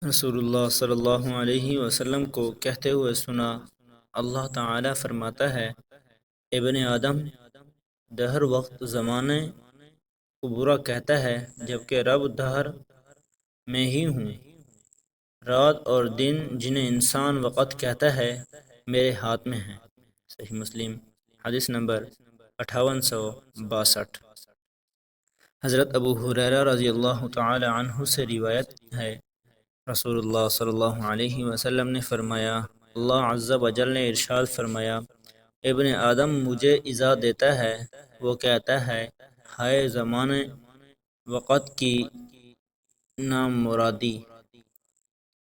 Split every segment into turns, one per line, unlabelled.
رسول اللہ صلی اللہ علیہ وسلم کو کہتے ہوئے سنا، اللہ تعالی فرماتا ہے، ابن آدم دہر وقت زمانے کو برا کہتا ہے، جبکہ رب دہر میں ہی ہوں۔ رات اور دن جنہیں انسان وقت کہتا ہے، میرے ہاتھ میں ہیں۔ صحیح مسلم حدیث نمبر 5862۔ حضرت ابو ہریرہ رضی اللہ تعالی عنہ سے روایت ہے، رسول اللہ صلی اللہ علیہ وسلم نے فرمایا، اللہ عز و جل نے ارشاد فرمایا، ابن آدم مجھے ایذا دیتا ہے، وہ کہتا ہے، ہائے زمانے وقت کی نامرادی۔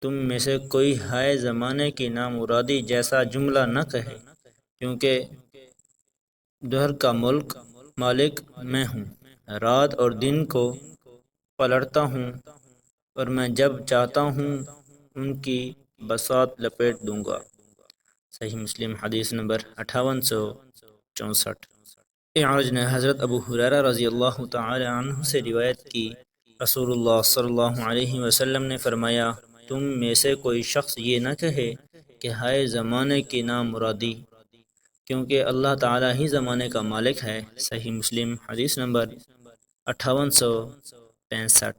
تم میں سے کوئی ہائے زمانے کی نامرادی جیسا جملہ نہ کہے، کیونکہ دہر کا مالک میں ہوں، رات اور دن کو پلٹتا ہوں، اور میں جب چاہتا ہوں ان کی بساط لپیٹ دوں گا۔ صحیح مسلم حدیث نمبر 5864۔ اعرج نے حضرت ابو ہریرہ رضی اللہ تعالی عنہ سے روایت کی، رسول اللہ صلی اللہ علیہ وسلم نے فرمایا، تم میں سے کوئی شخص یہ نہ کہے کہ ہائے زمانے کی نامرادی، کیونکہ اللہ تعالی ہی زمانے کا مالک ہے۔ صحیح مسلم حدیث نمبر 5865۔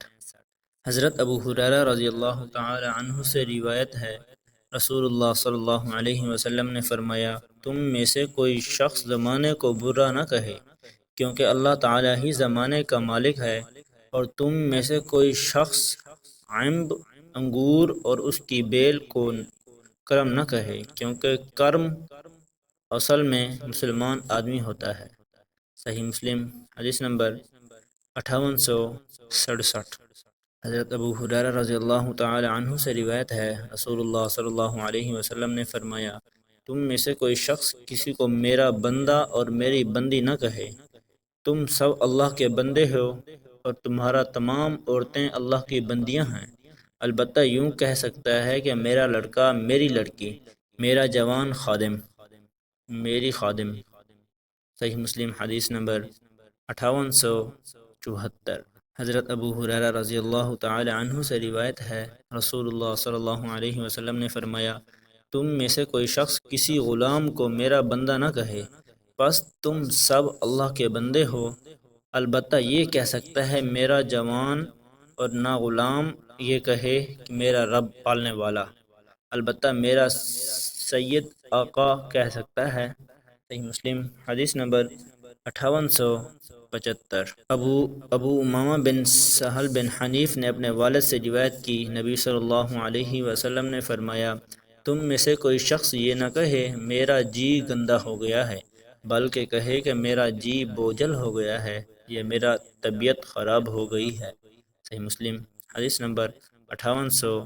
حضرت ابو ہریرہ رضی اللہ تعالی عنہ سے روایت ہے، رسول اللہ صلی اللہ علیہ وسلم نے فرمایا، تم میں سے کوئی شخص زمانے کو برا نہ کہے، کیونکہ اللہ تعالی ہی زمانے کا مالک ہے، اور تم میں سے کوئی شخص عنب انگور اور اس کی بیل کو کرم نہ کہے، کیونکہ کرم اصل میں مسلمان آدمی ہوتا ہے۔ صحیح مسلم حدیث نمبر 5867۔ حضرت ابو ہریرہ رضی اللہ تعالی عنہ سے روایت ہے، رسول اللہ صلی اللہ علیہ وسلم نے فرمایا، تم میں سے کوئی شخص کسی کو میرا بندہ اور میری بندی نہ کہے۔ تم سب اللہ کے بندے ہو، اور تمہارا تمام عورتیں اللہ کی بندیاں ہیں۔ البتہ یوں کہہ سکتا ہے کہ میرا لڑکا، میری لڑکی، میرا جوان خادم، میری خادم۔ صحیح مسلم حدیث نمبر 5874۔ حضرت ابو ہریرہ رضی اللہ تعالی عنہ سے روایت ہے، رسول اللہ صلی اللہ علیہ وسلم نے فرمایا، تم میں سے کوئی شخص کسی غلام کو میرا بندہ نہ کہے، پس تم سب اللہ کے بندے ہو۔ البتہ یہ کہہ سکتا ہے میرا جوان، اور نہ غلام یہ کہے کہ میرا رب پالنے والا۔ البتہ میرا سید آقا کہہ سکتا ہے۔ صحیح مسلم حدیث نمبر 5875۔ ابو امامہ بن سہل بن حنیف نے اپنے والد سے روایت کی، نبی صلی اللہ علیہ وسلم نے فرمایا، تم میں سے کوئی شخص یہ نہ کہے میرا جی گندا ہو گیا ہے، بلکہ کہے کہ میرا جی بوجھل ہو گیا ہے، یا میرا طبیعت خراب ہو گئی ہے۔ صحیح مسلم حدیث نمبر 5876۔